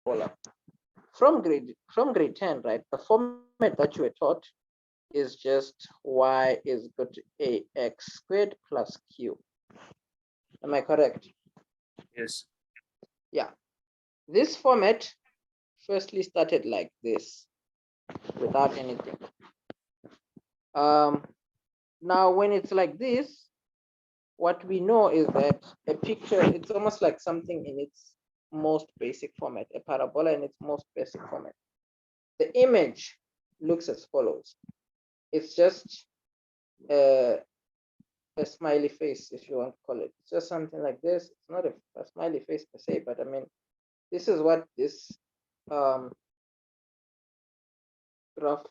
parabola. From grade 10, right, the format that you were taught is just y is equal to ax squared plus q. Am I correct? Yes. Yeah. This format firstly started like this, without anything. Now, when it's like this, what we know is that a picture, it's almost like something in its most basic format, a parabola in its most basic format. The image looks as follows. It's just a smiley face, if you want to call it. It's just something like this. It's not a smiley face per se, but I mean, this is what this graph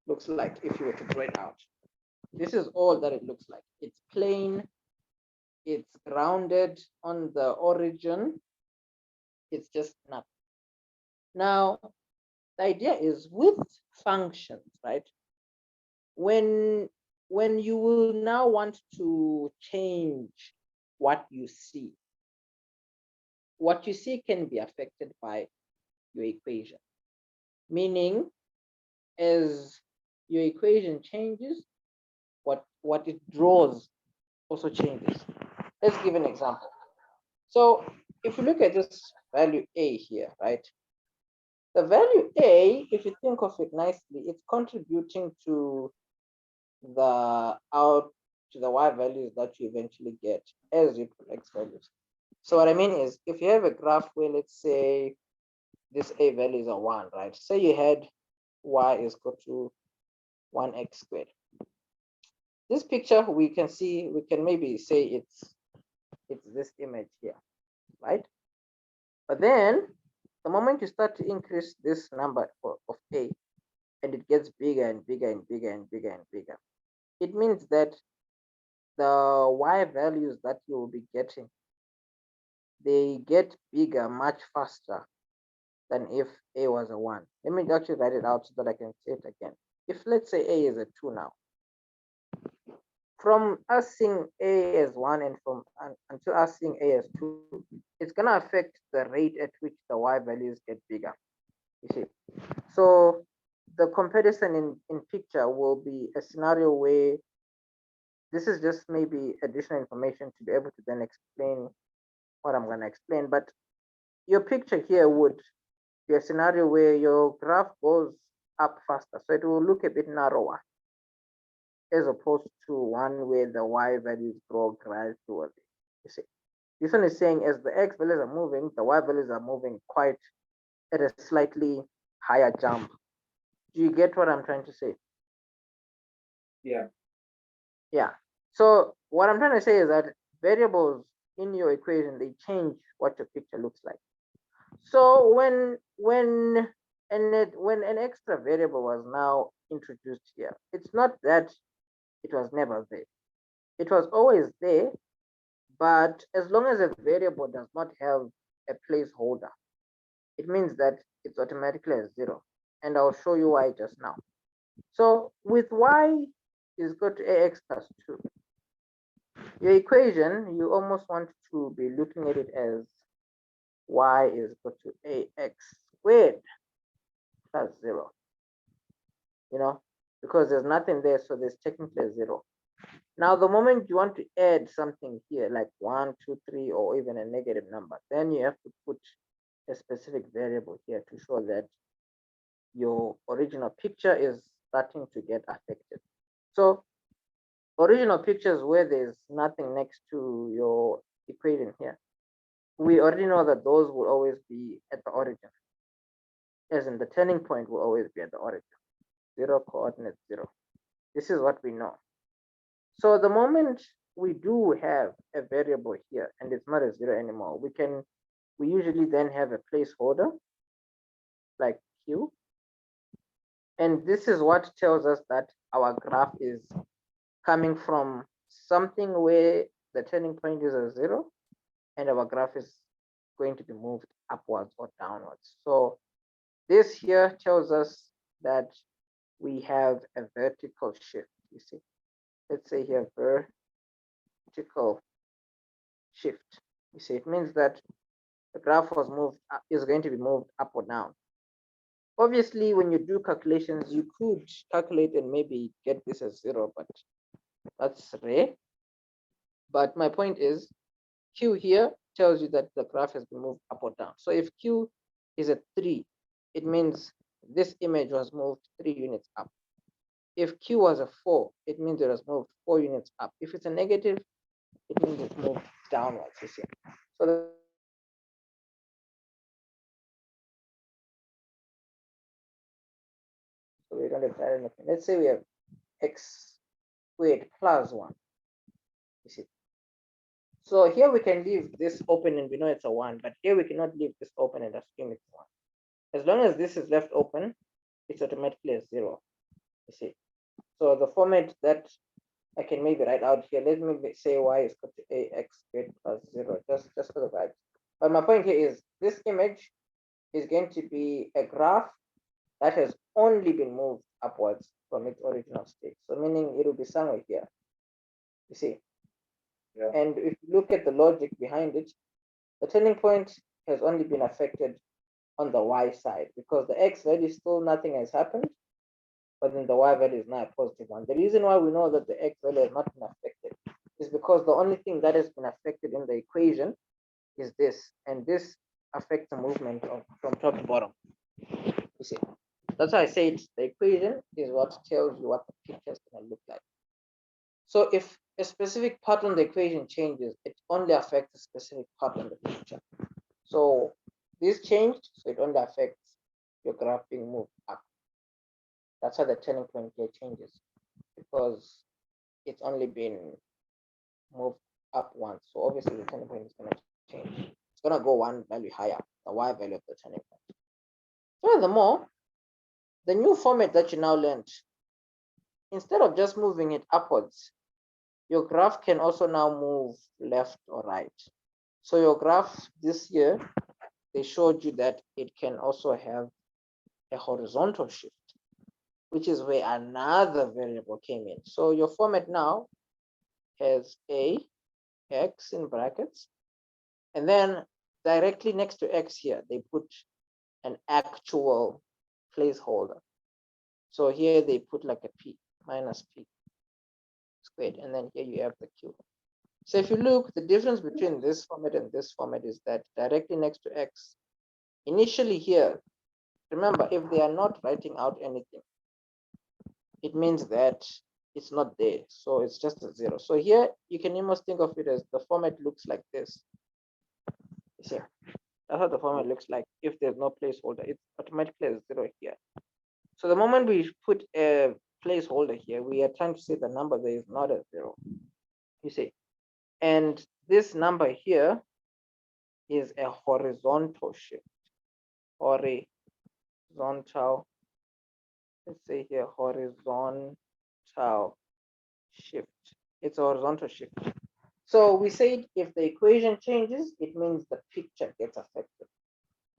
looks like if you were to draw it out. This is all that it looks like. It's plain, it's grounded on the origin, it's just nothing. Now, the idea is with functions, right? When you will now want to change what you see can be affected by your equation. Meaning, as your equation changes, what it draws also changes. Let's give an example. So if you look at this value a here, right? The value a, if you think of it nicely, it's contributing to the y values that you eventually get as you put x values. So what I mean is, if you have a graph where, let's say, this a value is a 1, right? Say you had y is equal to 1x squared. This picture, we can maybe say it's this image here, right? But then the moment you start to increase this number of a, and it gets bigger and bigger and bigger and bigger and bigger, it means that the y values that you will be getting, they get bigger much faster than if a was a 1. Let me actually write it out so that I can say it again. If, let's say, a is a 2 now, from us seeing a as 1 and until us seeing a as 2, it's going to affect the rate at which the y values get bigger, you see. So the comparison in picture will be a scenario where this is just maybe additional information to be able to then explain what I'm going to explain. But your picture here would be a scenario where your graph goes up faster. So it will look a bit narrower, as opposed to one where the y values grow gradually. You see, this one is saying as the x values are moving, the y values are moving quite at a slightly higher jump. Do you get what I'm trying to say? Yeah. Yeah. So what I'm trying to say is that variables in your equation, they change what your picture looks like. So when an extra variable was now introduced here, it's not that it was never there. It was always there, but as long as a variable does not have a placeholder, it means that it's automatically a 0. And I'll show you why just now. So with y is equal to ax plus 2, your equation, you almost want to be looking at it as y is equal to ax squared plus 0. You know, because there's nothing there, so there's technically a 0. Now, the moment you want to add something here, like 1, 2, 3, or even a negative number, then you have to put a specific variable here to show that your original picture is starting to get affected. So original pictures where there's nothing next to your equation here, we already know that those will always be at the origin, as in the turning point will always be at the origin, 0 coordinate 0. This is what we know. So the moment we do have a variable here and it's not a 0 anymore, we usually then have a placeholder like q. And this is what tells us that our graph is coming from something where the turning point is a 0, and our graph is going to be moved upwards or downwards. So this here tells us that we have a vertical shift, you see. Let's say here vertical shift. You see, it means that the graph was moved is going to be moved up or down. Obviously, when you do calculations, you could calculate and maybe get this as 0, but that's rare. But my point is, Q here tells you that the graph has been moved up or down. So if Q is at 3, it means this image was moved 3 units up. If Q was a 4, it means it was moved 4 units up. If it's a negative, it means it's moved downwards, you see. So we're going to try anything. Let's say we have x squared plus 1. You see. So here we can leave this open and we know it's a 1, but here we cannot leave this open and assume it's 1. As long as this is left open, it's automatically a 0. You see. So the format that I can maybe write out here, let me say y is equal to ax squared plus 0, just for the vibe. But my point here is this image is going to be a graph that has only been moved upwards from its original state. So meaning it will be somewhere here. You see. Yeah. And if you look at the logic behind it, the turning point has only been affected on the y side because the x value still nothing has happened, but then the y value is now a positive 1. The reason why we know that the x value has not been affected is because the only thing that has been affected in the equation is this, and this affects the movement from top to bottom. You see, that's why I said the equation is what tells you what the picture is going to look like. So if a specific part on the equation changes, it only affects a specific part on the picture. So this changed, so it only affects your graph being moved up. That's how the turning point here changes, because it's only been moved up once. So obviously the turning point is going to change. It's going to go one value higher, the y value of the turning point. Furthermore, the new format that you now learned, instead of just moving it upwards, your graph can also now move left or right. So your graph this year, they showed you that it can also have a horizontal shift, which is where another variable came in. So your format now has a x in brackets, and then directly next to x here, they put an actual placeholder. So here they put like a p minus p squared, and then here you have the q. So if you look, the difference between this format and this format is that directly next to x, initially here, remember, if they are not writing out anything, it means that it's not there. So it's just a 0. So here you can almost think of it as the format looks like this. You see, that's how the format looks like if there's no placeholder. It's automatically a 0 here. So the moment we put a placeholder here, we are trying to say the number there is not a 0. You see, and this number here is a horizontal shift, horizontal. Let's say here horizontal shift. It's a horizontal shift. So we said if the equation changes, it means the picture gets affected.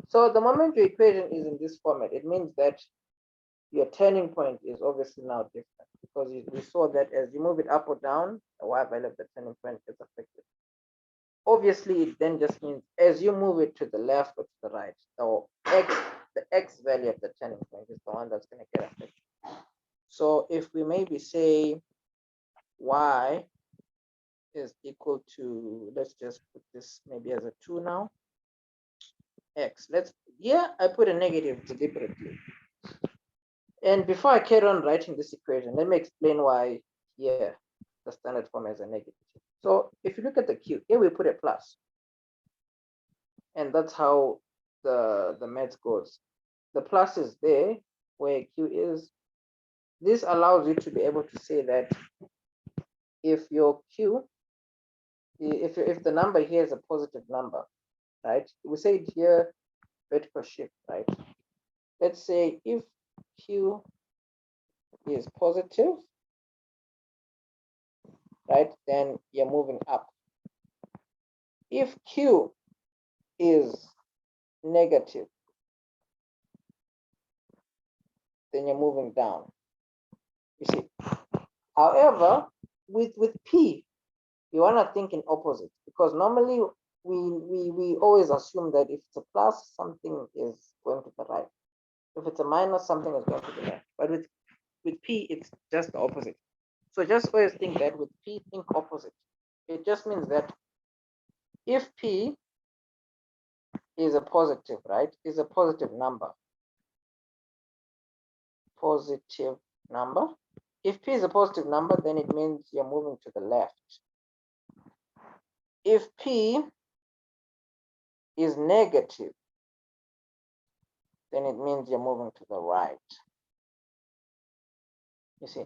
So the moment your equation is in this format, it means that your turning point is obviously now different, because we saw that as you move it up or down, the y value of the turning point is affected. Obviously, it then just means as you move it to the left or to the right, the x value of the turning point is the one that's going to get affected. So if we maybe say y is equal to, let's just put this maybe as a 2 now, x, I put a negative deliberately. And before I carry on writing this equation, let me explain why here the standard form is a negative. So if you look at the q, here we put a plus. And that's how the math goes. The plus is there where q is. This allows you to be able to say that if your q, if the number here is a positive number, right? We say it here, vertical shift, right? Let's say if q is positive, right, then you're moving up. If q is negative, then you're moving down. You see. However, with p, you want to think in opposite, because normally we always assume that if it's a plus, something is going to the right. If it's a minus, something is going to the left. But with P, it's just the opposite. So just always think that with P, think opposite. It just means that if P is a positive, right, is a positive number. Positive number. If P is a positive number, then it means you're moving to the left. If P is negative, then it means you're moving to the right. You see,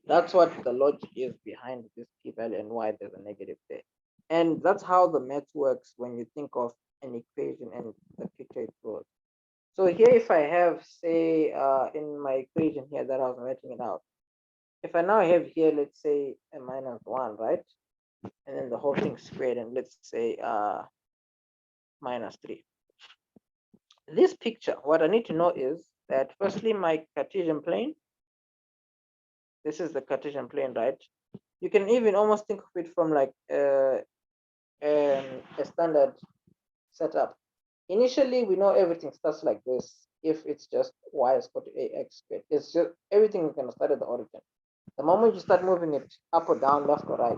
that's what the logic is behind this P value and why there's a negative there. And that's how the math works when you think of an equation and the picture it goes. So here, if I have, say, in my equation here that I was writing it out, if I now have here, let's say a minus 1, right? And then the whole thing squared, and let's say minus 3. This picture, what I need to know is that firstly, my Cartesian plane, this is the Cartesian plane, right? You can even almost think of it from like a standard setup. Initially, we know everything starts like this. If it's just y is equal to ax squared, it's just everything is going to start at the origin. The moment you start moving it up or down, left or right,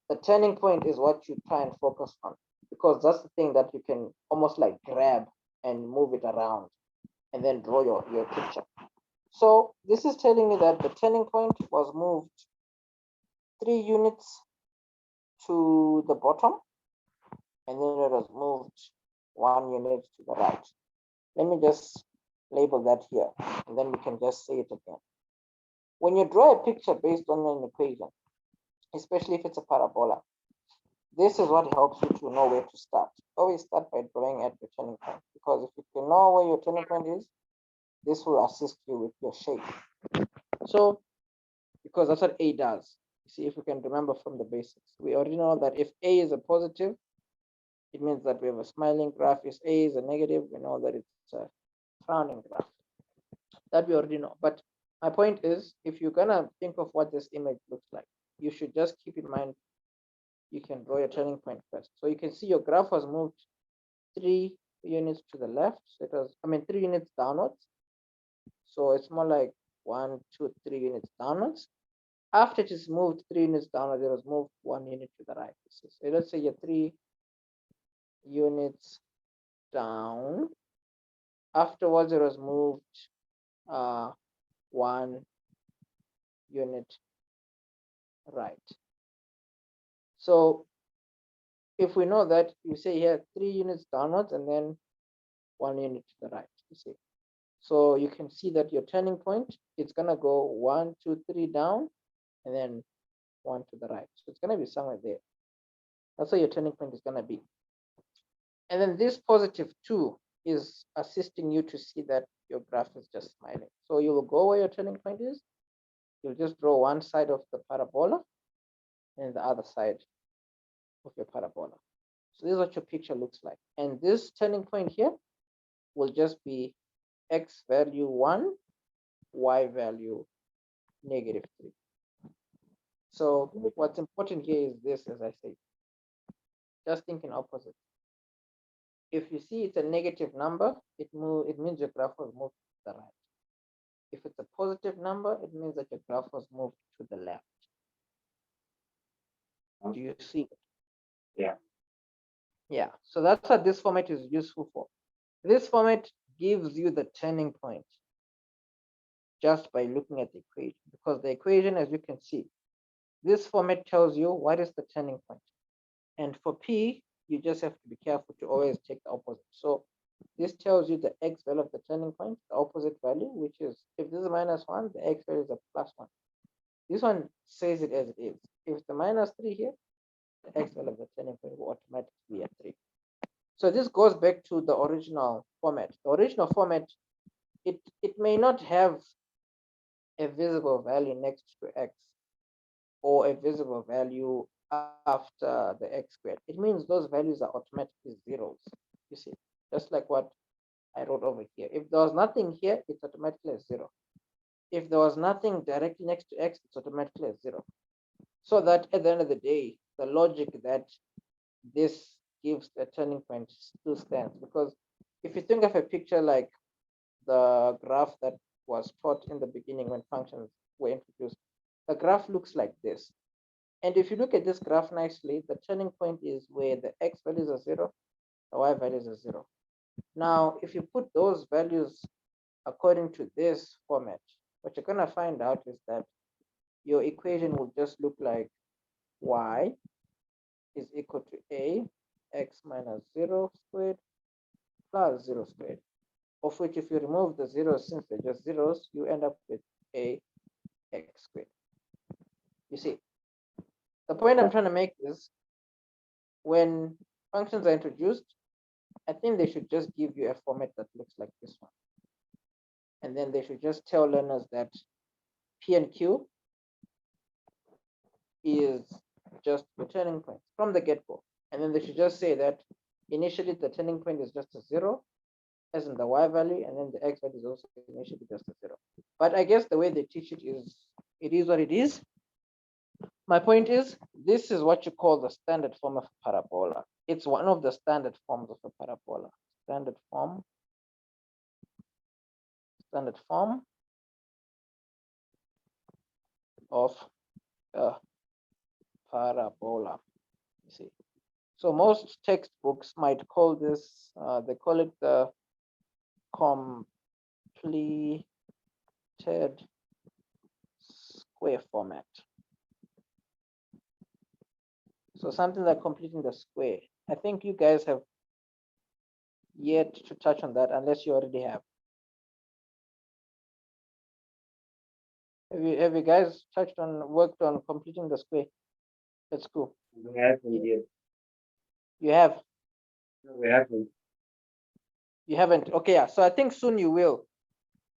the turning point is what you try and focus on, because that's the thing that you can almost like grab and move it around and then draw your picture. So this is telling me that the turning point was moved 3 units to the bottom, and then it was moved 1 unit to the right. Let me just label that here, and then we can just say it again. When you draw a picture based on an equation, especially if it's a parabola, this is what helps you to know where to start. Always start by drawing at your turning point, because if you can know where your turning point is, this will assist you with your shape. So, because that's what A does. See if we can remember from the basics. We already know that if A is a positive, it means that we have a smiling graph. If A is a negative, we know that it's a frowning graph. That we already know. But my point is, if you're gonna think of what this image looks like, you should just keep in mind you can draw your turning point first. So you can see your graph was moved 3 units to the left. So it was, 3 units downwards. So it's more like 1, 2, 3 units downwards. After it is moved 3 units downwards, it was moved 1 unit to the right. So let's say you're 3 units down. Afterwards, it was moved 1 unit right. So if we know that, you say here 3 units downwards and then 1 unit to the right, you see. So you can see that your turning point, it's gonna go 1, 2, 3 down, and then 1 to the right. So it's gonna be somewhere there. That's where your turning point is gonna be. And then this positive 2 is assisting you to see that your graph is just smiling. So you will go where your turning point is. You'll just draw one side of the parabola and the other side of your parabola. So this is what your picture looks like. And this turning point here will just be x value 1, y value -3. So what's important here is this, as I say, just think in opposite. If you see it's a negative number, it means your graph was moved to the right. If it's a positive number, it means that your graph was moved to the left. Do you see it? Yeah. Yeah, so that's what this format is useful for. This format gives you the turning point just by looking at the equation, because the equation, as you can see, this format tells you what is the turning point. And for P, you just have to be careful to always take the opposite. So this tells you the x value of the turning point, the opposite value, which is, if this is -1, the x value is a +1. This one says it as it is. If it's the -3 here, the x value of the turning point will automatically be a 3. So this goes back to the original format. The original format, it may not have a visible value next to x or a visible value after the x squared. It means those values are automatically zeros. You see, just like what I wrote over here. If there was nothing here, it's automatically a 0. If there was nothing directly next to x, it's automatically a 0. So that at the end of the day, the logic that this gives a turning point still stands, because if you think of a picture like the graph that was taught in the beginning when functions were introduced, the graph looks like this. And if you look at this graph nicely, the turning point is where the x values are 0, the y values are 0. Now, if you put those values according to this format, what you're going to find out is that your equation will just look like y is equal to a x minus 0 squared plus 0 squared, of which if you remove the zeros, since they're just zeros, you end up with a x squared. You see, the point I'm trying to make is when functions are introduced, I think they should just give you a format that looks like this one. And then they should just tell learners that P and Q is just the turning point from the get-go. And then they should just say that initially the turning point is just a 0, as in the y value, and then the x value is also initially just a 0. But I guess the way they teach it is what it is. My point is, this is what you call the standard form of a parabola. It's one of the standard forms of a parabola. Standard form of a parabola. You see, so most textbooks might call this, they call it the completed square format. So something like completing the square. I think you guys have yet to touch on that unless you already have. Have you guys worked on completing the square? That's cool. We haven't yet. You have? No, we haven't. You haven't? Okay, yeah. So I think soon you will.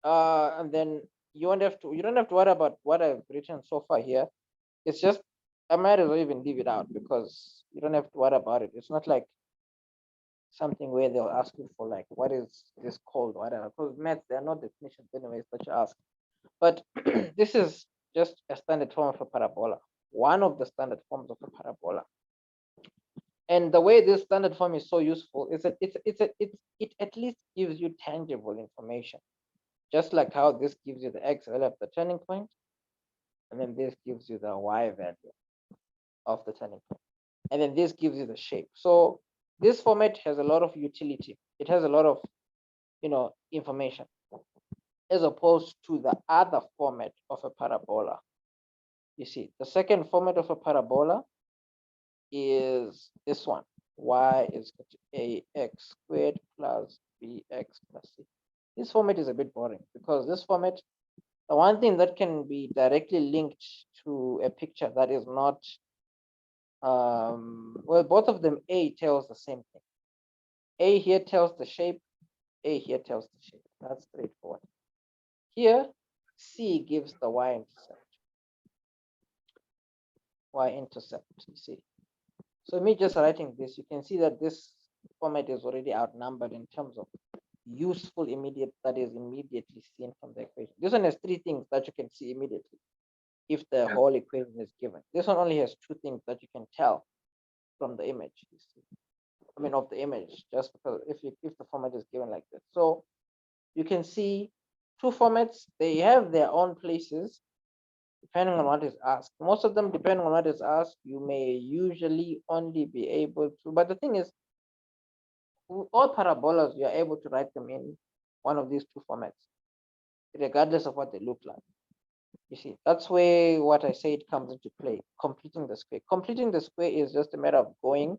And then you don't have to worry about what I've written so far here. It's just, I might as well even leave it out because you don't have to worry about it. It's not like something where they'll ask you for like, what is this called, whatever. Because math, there are no definitions anyways that you ask. But this is just a standard form of a parabola, one of the standard forms of a parabola. And the way this standard form is so useful is that it at least gives you tangible information, just like how this gives you the x value of the turning point, and then this gives you the y value of the turning point, and then this gives you the shape. So this format has a lot of utility. It has a lot of, information, as opposed to the other format of a parabola. You see, the second format of a parabola is this one. Y is equal to ax squared plus bx plus c. This format is a bit boring because this format, the one thing that can be directly linked to a picture that is not, well, both of them, A tells the same thing. A here tells the shape, A here tells the shape. That's straightforward. Here, C gives the y-intercept. Y-intercept, you see. So me just writing this, you can see that this format is already outnumbered in terms of useful immediate, that is immediately seen from the equation. This one has 3 things that you can see immediately if the whole equation is given. This one only has 2 things that you can tell from the image. You see. I mean, of the image, just because if the format is given like this. So you can see 2 formats, they have their own places depending on what is asked. Most of them, depending on what is asked, you may usually only be able to, but the thing is, all parabolas, you're able to write them in one of these 2 formats, regardless of what they look like. You see, that's where what I said comes into play, completing the square. Completing the square is just a matter of going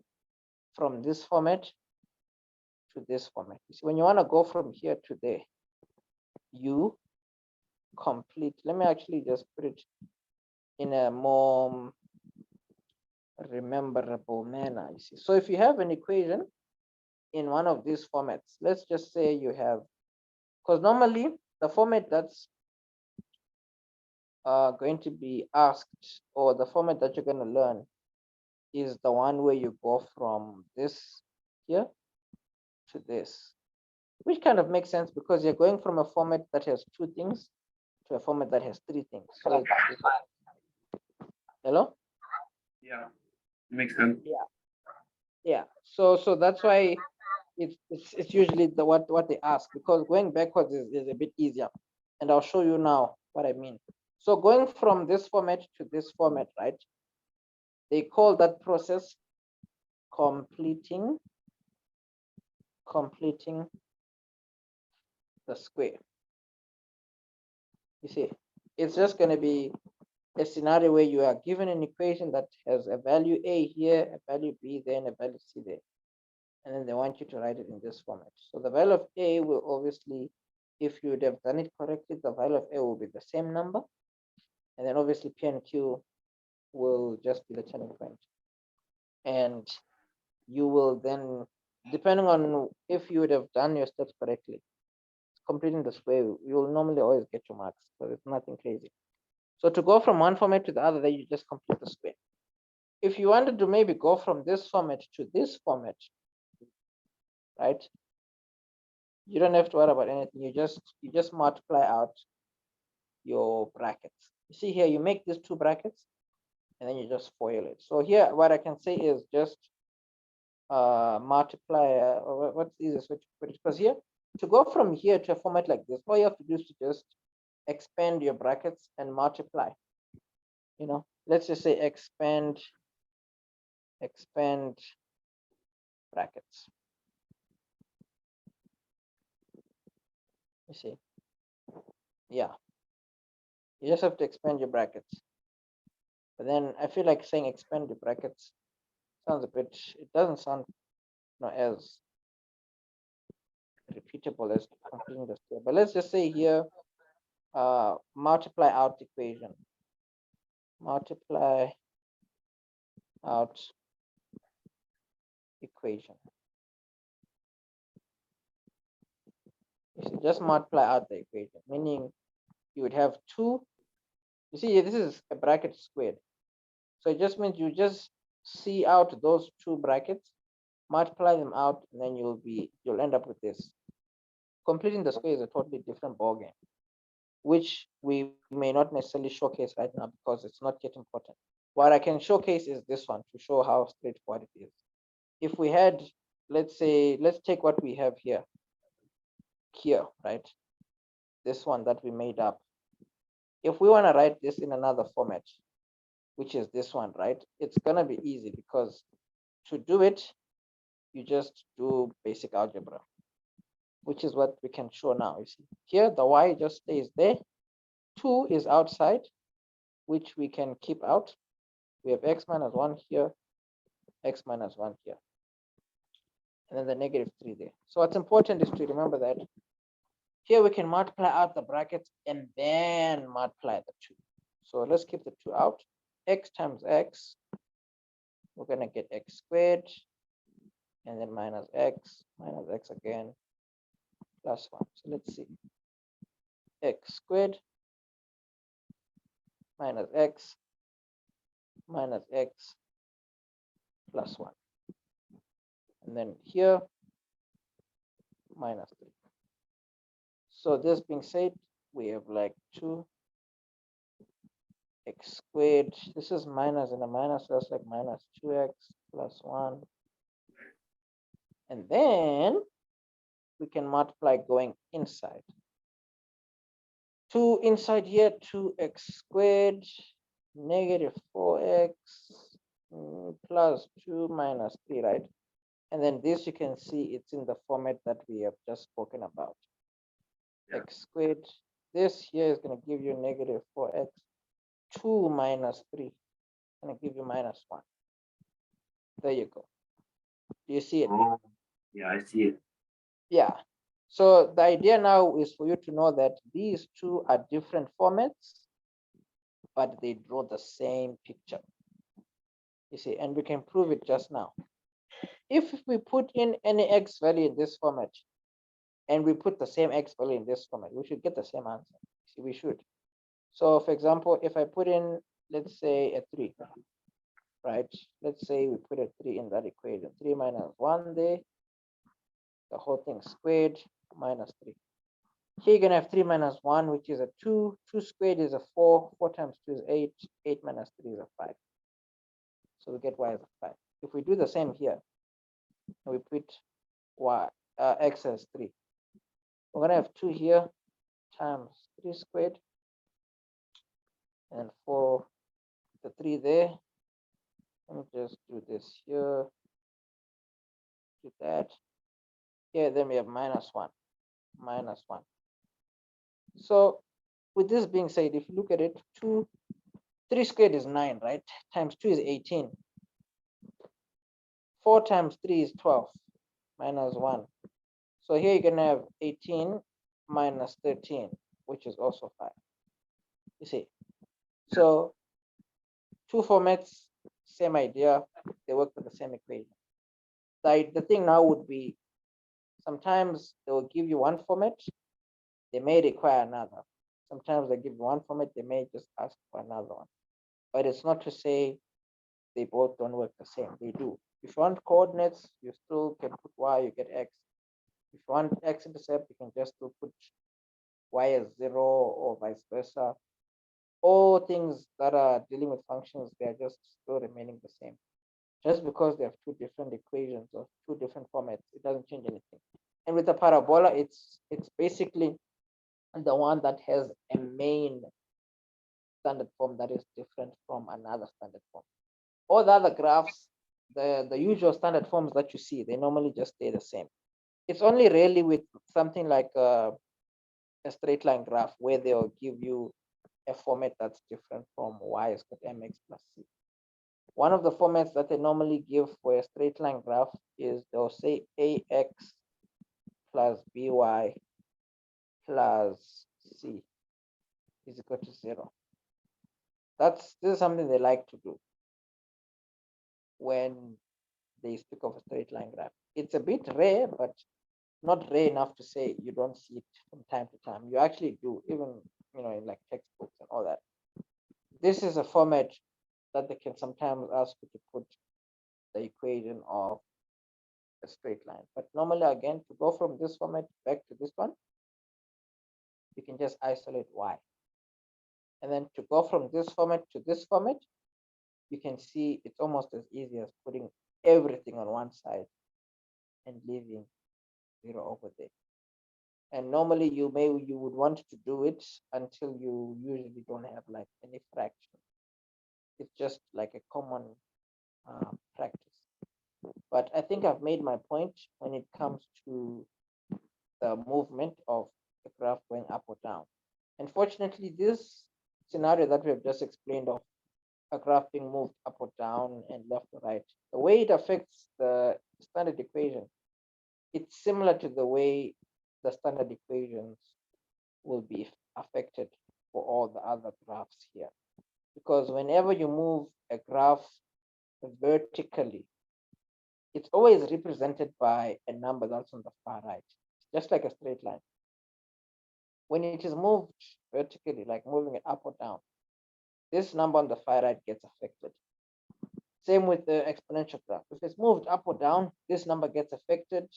from this format to this format. You see, when you want to go from here to there, you complete. Let me actually just put it in a more rememberable manner. You see, so if you have an equation in one of these formats, let's just say you have, because normally the format that's going to be asked, or the format that you're going to learn, is the one where you go from this here to this, which kind of makes sense because you're going from a format that has 2 things to a format that has 3 things. So hello? Yeah, makes sense. Yeah. Yeah. So that's why it's usually the what they ask, because going backwards is a bit easier. And I'll show you now what I mean. So going from this format to this format, right? They call that process completing the square. You see, it's just going to be a scenario where you are given an equation that has a value A here, a value B there, and a value C there. And then they want you to write it in this format. So the value of A will obviously, if you would have done it correctly, the value of A will be the same number. And then obviously P and Q will just be the turning point. And you will then, depending on if you would have done your steps correctly, completing the square, you will normally always get your marks, because it's nothing crazy. So to go from one format to the other, then you just complete the square. If you wanted to maybe go from this format to this format, right? You don't have to worry about anything. You just multiply out your brackets. You see here, you make these two brackets, and then you just FOIL it. So here, what I can say is just multiply. What's the easiest way to put it? Because here, to go from here to a format like this, all you have to do is to just expand your brackets and multiply. You know, let's just say expand brackets. You see, yeah, you just have to expand your brackets. But then I feel like saying expand the brackets sounds a bit, it doesn't sound, you know, as repeatable as completing the square. But let's just say here, multiply out equation. Multiply out equation. You see, just multiply out the equation, meaning you would have 2. You see, this is a bracket squared. So it just means you just see out those 2 brackets, multiply them out, and then you'll end up with this. Completing the square is a totally different ballgame, which we may not necessarily showcase right now because it's not yet important. What I can showcase is this one to show how straightforward it is. If we had, let's say, let's take what we have here, right? This one that we made up. If we want to write this in another format, which is this one, right? It's gonna be easy, because to do it, you just do basic algebra, which is what we can show now. You see, here the y just stays there. 2 is outside, which we can keep out. We have x minus 1 here, x minus 1 here, and then the negative 3 there. So what's important is to remember that here we can multiply out the brackets and then multiply the 2. So let's keep the 2 out. X times x, we're going to get x squared, and then minus x again, plus 1. So let's see. X squared minus x plus 1. And then here, minus 3. So this being said, we have like 2 x squared. This is minus and a minus, so that's like minus 2x plus 1. And then we can multiply going inside. 2 inside here, 2x squared negative 4x plus 2 minus 3, right? And then this, you can see it's in the format that we have just spoken about. X squared, this here is going to give you negative 4x. 2 minus 3 going to give you minus 1. There you go. Do you see it? Oh, yeah, I see it. Yeah. So the idea now is for you to know that these 2 are different formats, but they draw the same picture. You see, and we can prove it just now. If we put in any x value in this format, and we put the same x value in this format, we should get the same answer. See, we should. So for example, if I put in, let's say, a 3, right? Let's say we put a 3 in that equation. 3 minus 1 there, the whole thing squared, minus 3. Here you're going to have 3 minus 1, which is a 2. 2 squared is a 4. 4 times 2 is 8. 8 minus 3 is a 5. So we get y is a 5. If we do the same here, we put x as 3. We're going to have 2 here times 3 squared, and for the 3 there, let me just do this here, do that. Here, then we have minus 1, minus 1. So with this being said, if you look at it, 3 squared is 9, right? Times 2 is 18. 4 times 3 is 12, minus 1. So here you're going to have 18 minus 13, which is also 5. You see? So 2 formats, same idea. They work with the same equation. The thing now would be, sometimes they will give you one format. They may require another. Sometimes they give you one format. They may just ask for another one. But it's not to say they both don't work the same. They do. If you want coordinates, you still can put y, you get x. If you want x-intercept, you can just still put y as 0 or vice versa. All things that are dealing with functions, they are just still remaining the same. Just because they have 2 different equations or 2 different formats, it doesn't change anything. And with the parabola, it's basically the one that has a main standard form that is different from another standard form. All the other graphs, the usual standard forms that you see, they normally just stay the same. It's only really with something like a straight line graph where they'll give you a format that's different from y is equal to mx plus c. One of the formats that they normally give for a straight line graph is they'll say ax plus by plus c is equal to 0. This is something they like to do when they speak of a straight line graph. It's a bit rare, but not rare enough to say you don't see it from time to time. You actually do, even in like textbooks and all that. This is a format that they can sometimes ask you to put the equation of a straight line. But normally, again, to go from this format back to this one, you can just isolate y. And then to go from this format to this format, you can see it's almost as easy as putting everything on one side and leaving 0 over there. And normally you would want to do it until you usually don't have like any fraction. It's just like a common practice. But I think I've made my point when it comes to the movement of the graph going up or down. Unfortunately, this scenario that we have just explained of a graph being moved up or down and left or right, the way it affects the standard equation, it's similar to the way the standard equations will be affected for all the other graphs here. Because whenever you move a graph vertically, it's always represented by a number that's on the far right, just like a straight line. When it is moved vertically, like moving it up or down, this number on the far right gets affected. Same with the exponential graph. If it's moved up or down, this number gets affected.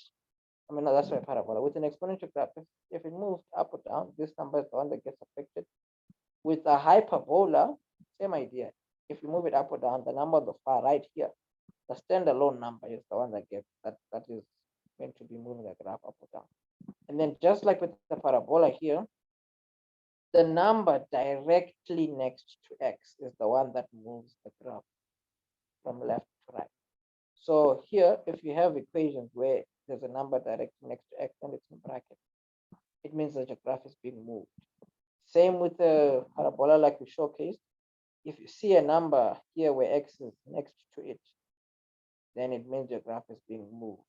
I mean, no, that's why parabola. With an exponential graph, if it moves up or down, this number is the one that gets affected. With a hyperbola, same idea. If you move it up or down, the number on the far right here, the standalone number is the one that gets that is meant to be moving the graph up or down. And then just like with the parabola here, the number directly next to x is the one that moves the graph from left to right. So here, if you have equations where there's a number directly next to x and it's in bracket, it means that your graph is being moved. Same with the parabola like we showcased. If you see a number here where x is next to it, then it means your graph is being moved.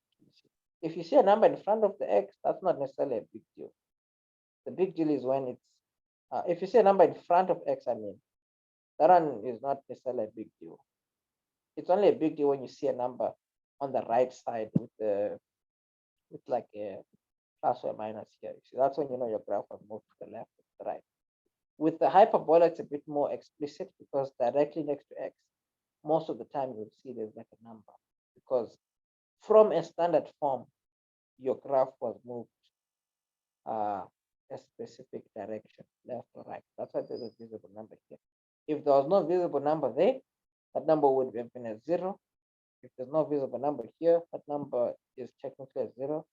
If you see a number in front of the x, that's not necessarily a big deal. The big deal is when it's, if you see a number in front of x, I mean, that one is not necessarily a big deal. It's only a big deal when you see a number on the right side with like a plus or minus here. So that's when you know your graph has moved to the left or to the right. With the hyperbola, it's a bit more explicit because directly next to x, most of the time you'll see there's like a number, because from a standard form, your graph was moved a specific direction, left or right. That's why there's a visible number here. If there was no visible number there, that number would have been a 0. if there's no visible number here, that number is technically a 0.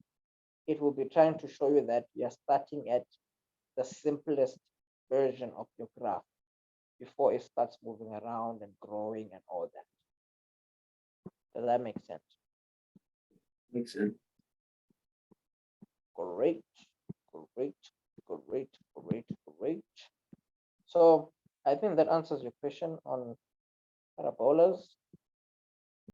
It will be trying to show you that you're starting at the simplest version of your graph before it starts moving around and growing and all that. Does that make sense? Makes sense. Great. So I think that answers your question on parabolas.